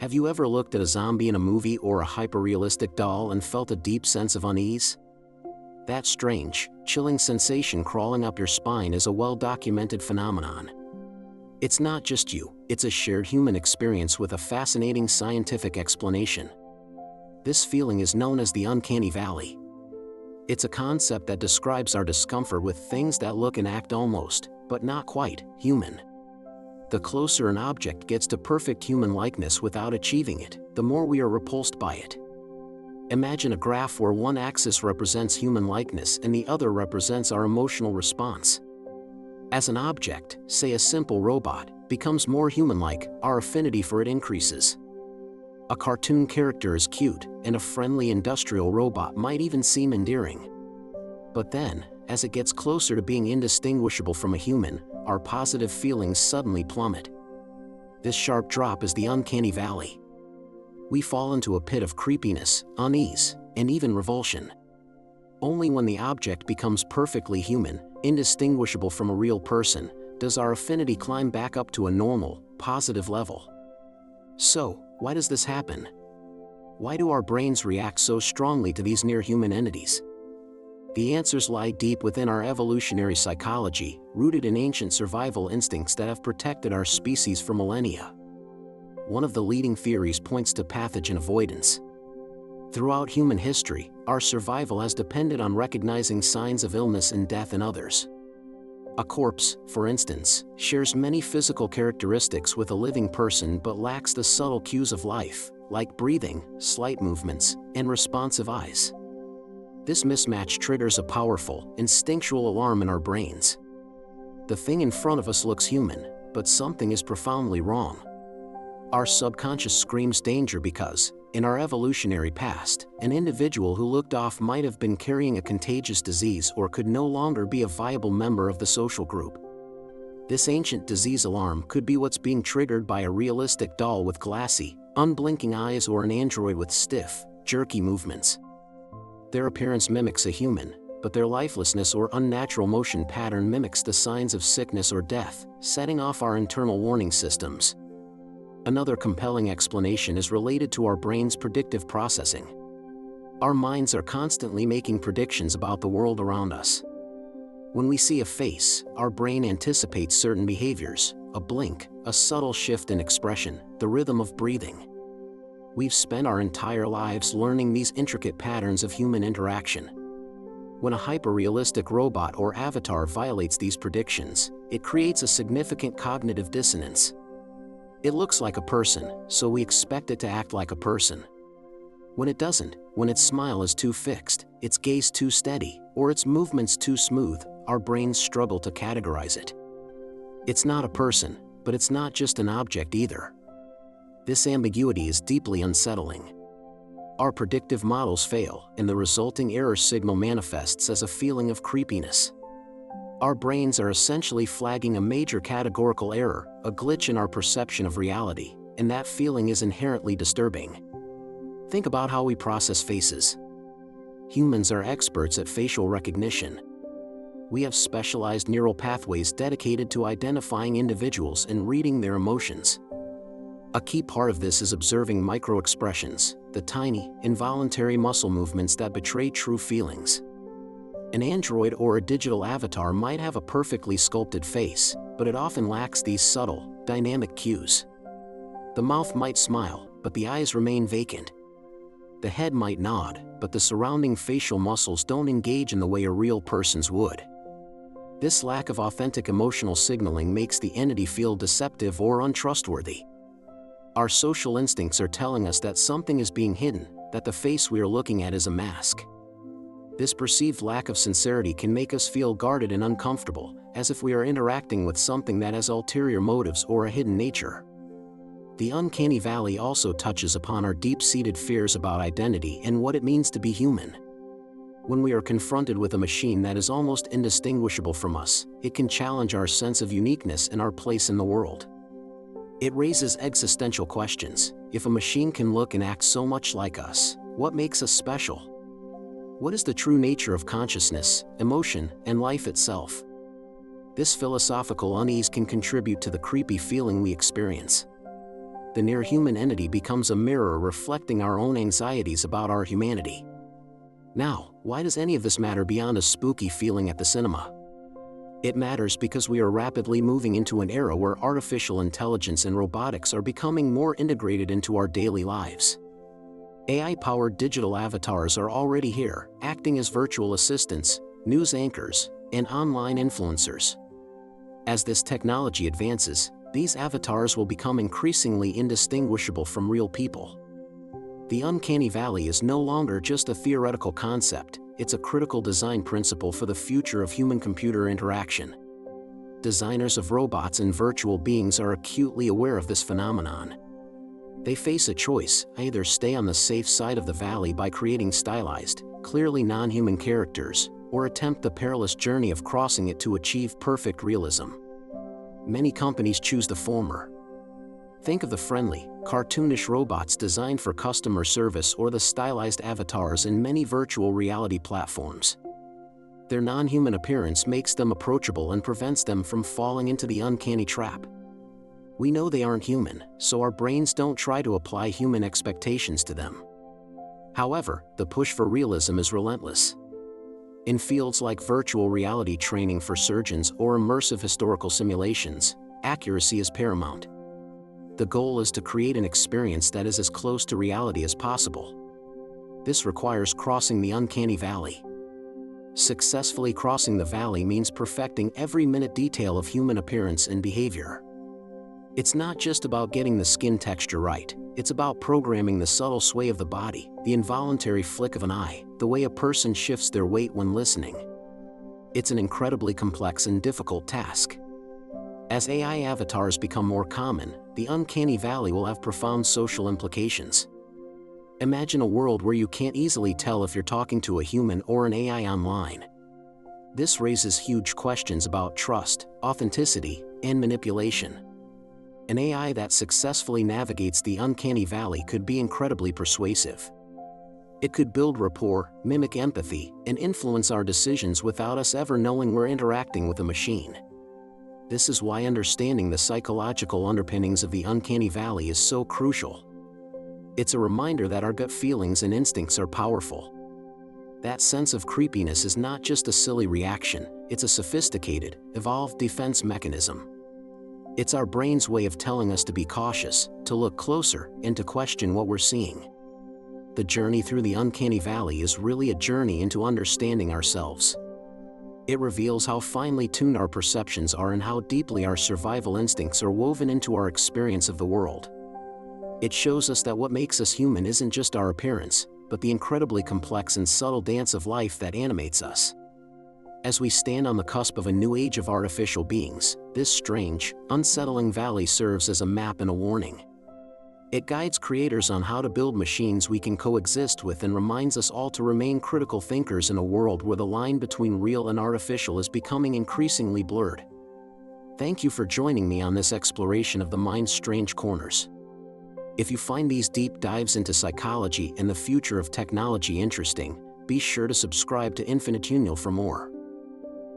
Have you ever looked at a zombie in a movie or a hyper-realistic doll and felt a deep sense of unease? That strange, chilling sensation crawling up your spine is a well-documented phenomenon. It's not just you, it's a shared human experience with a fascinating scientific explanation. This feeling is known as the Uncanny Valley. It's a concept that describes our discomfort with things that look and act almost, but not quite, human. The closer an object gets to perfect human likeness without achieving it, the more we are repulsed by it. Imagine a graph where one axis represents human likeness and the other represents our emotional response. As an object, say a simple robot, becomes more human-like, our affinity for it increases. A cartoon character is cute, and a friendly industrial robot might even seem endearing. But then, as it gets closer to being indistinguishable from a human, our positive feelings suddenly plummet. This sharp drop is the Uncanny Valley. We fall into a pit of creepiness, unease, and even revulsion. Only when the object becomes perfectly human, indistinguishable from a real person, does our affinity climb back up to a normal, positive level. So, why does this happen? Why do our brains react so strongly to these near-human entities? The answers lie deep within our evolutionary psychology, rooted in ancient survival instincts that have protected our species for millennia. One of the leading theories points to pathogen avoidance. Throughout human history, our survival has depended on recognizing signs of illness and death in others. A corpse, for instance, shares many physical characteristics with a living person but lacks the subtle cues of life, like breathing, slight movements, and responsive eyes. This mismatch triggers a powerful, instinctual alarm in our brains. The thing in front of us looks human, but something is profoundly wrong. Our subconscious screams danger because, in our evolutionary past, an individual who looked off might have been carrying a contagious disease or could no longer be a viable member of the social group. This ancient disease alarm could be what's being triggered by a realistic doll with glassy, unblinking eyes or an android with stiff, jerky movements. Their appearance mimics a human, but their lifelessness or unnatural motion pattern mimics the signs of sickness or death, setting off our internal warning systems. Another compelling explanation is related to our brain's predictive processing. Our minds are constantly making predictions about the world around us. When we see a face, our brain anticipates certain behaviors, a blink, a subtle shift in expression, the rhythm of breathing. We've spent our entire lives learning these intricate patterns of human interaction. When a hyper-realistic robot or avatar violates these predictions, it creates a significant cognitive dissonance. It looks like a person, so we expect it to act like a person. When it doesn't, when its smile is too fixed, its gaze too steady, or its movements too smooth, our brains struggle to categorize it. It's not a person, but it's not just an object either. This ambiguity is deeply unsettling. Our predictive models fail, and the resulting error signal manifests as a feeling of creepiness. Our brains are essentially flagging a major categorical error, a glitch in our perception of reality, and that feeling is inherently disturbing. Think about how we process faces. Humans are experts at facial recognition. We have specialized neural pathways dedicated to identifying individuals and reading their emotions. A key part of this is observing micro-expressions, the tiny, involuntary muscle movements that betray true feelings. An android or a digital avatar might have a perfectly sculpted face, but it often lacks these subtle, dynamic cues. The mouth might smile, but the eyes remain vacant. The head might nod, but the surrounding facial muscles don't engage in the way a real person's would. This lack of authentic emotional signaling makes the entity feel deceptive or untrustworthy. Our social instincts are telling us that something is being hidden, that the face we are looking at is a mask. This perceived lack of sincerity can make us feel guarded and uncomfortable, as if we are interacting with something that has ulterior motives or a hidden nature. The Uncanny Valley also touches upon our deep-seated fears about identity and what it means to be human. When we are confronted with a machine that is almost indistinguishable from us, it can challenge our sense of uniqueness and our place in the world. It raises existential questions. If a machine can look and act so much like us, what makes us special? What is the true nature of consciousness, emotion, and life itself? This philosophical unease can contribute to the creepy feeling we experience. the near-human entity becomes a mirror reflecting our own anxieties about our humanity. Now, why does any of this matter beyond a spooky feeling at the cinema? It matters because we are rapidly moving into an era where artificial intelligence and robotics are becoming more integrated into our daily lives. AI-powered digital avatars are already here, acting as virtual assistants, news anchors, and online influencers. As this technology advances, these avatars will become increasingly indistinguishable from real people. The Uncanny Valley is no longer just a theoretical concept, it's a critical design principle for the future of human-computer interaction. Designers of robots and virtual beings are acutely aware of this phenomenon. They face a choice: either stay on the safe side of the valley by creating stylized, clearly non-human characters, or attempt the perilous journey of crossing it to achieve perfect realism. Many companies choose the former. Think of the friendly, cartoonish robots designed for customer service or the stylized avatars in many virtual reality platforms. Their non-human appearance makes them approachable and prevents them from falling into the uncanny trap. We know they aren't human, so our brains don't try to apply human expectations to them. However, the push for realism is relentless. In fields like virtual reality training for surgeons or immersive historical simulations, accuracy is paramount. The goal is to create an experience that is as close to reality as possible. This requires crossing the uncanny valley. Successfully crossing the valley means perfecting every minute detail of human appearance and behavior. It's not just about getting the skin texture right, it's about programming the subtle sway of the body, the involuntary flick of an eye, the way a person shifts their weight when listening. It's an incredibly complex and difficult task. As AI avatars become more common, the uncanny valley will have profound social implications. Imagine a world where you can't easily tell if you're talking to a human or an AI online. This raises huge questions about trust, authenticity, and manipulation. An AI that successfully navigates the uncanny valley could be incredibly persuasive. It could build rapport, mimic empathy, and influence our decisions without us ever knowing we're interacting with a machine. This is why understanding the psychological underpinnings of the uncanny valley is so crucial. It's a reminder that our gut feelings and instincts are powerful. That sense of creepiness is not just a silly reaction, it's a sophisticated, evolved defense mechanism. It's our brain's way of telling us to be cautious, to look closer, and to question what we're seeing. The journey through the uncanny valley is really a journey into understanding ourselves. It reveals how finely tuned our perceptions are and how deeply our survival instincts are woven into our experience of the world. It shows us that what makes us human isn't just our appearance, but the incredibly complex and subtle dance of life that animates us. As we stand on the cusp of a new age of artificial beings, this strange, unsettling valley serves as a map and a warning. It guides creators on how to build machines we can coexist with and reminds us all to remain critical thinkers in a world where the line between real and artificial is becoming increasingly blurred. Thank you for joining me on this exploration of the mind's strange corners. If you find these deep dives into psychology and the future of technology interesting, be sure to subscribe to Infinite Union for more.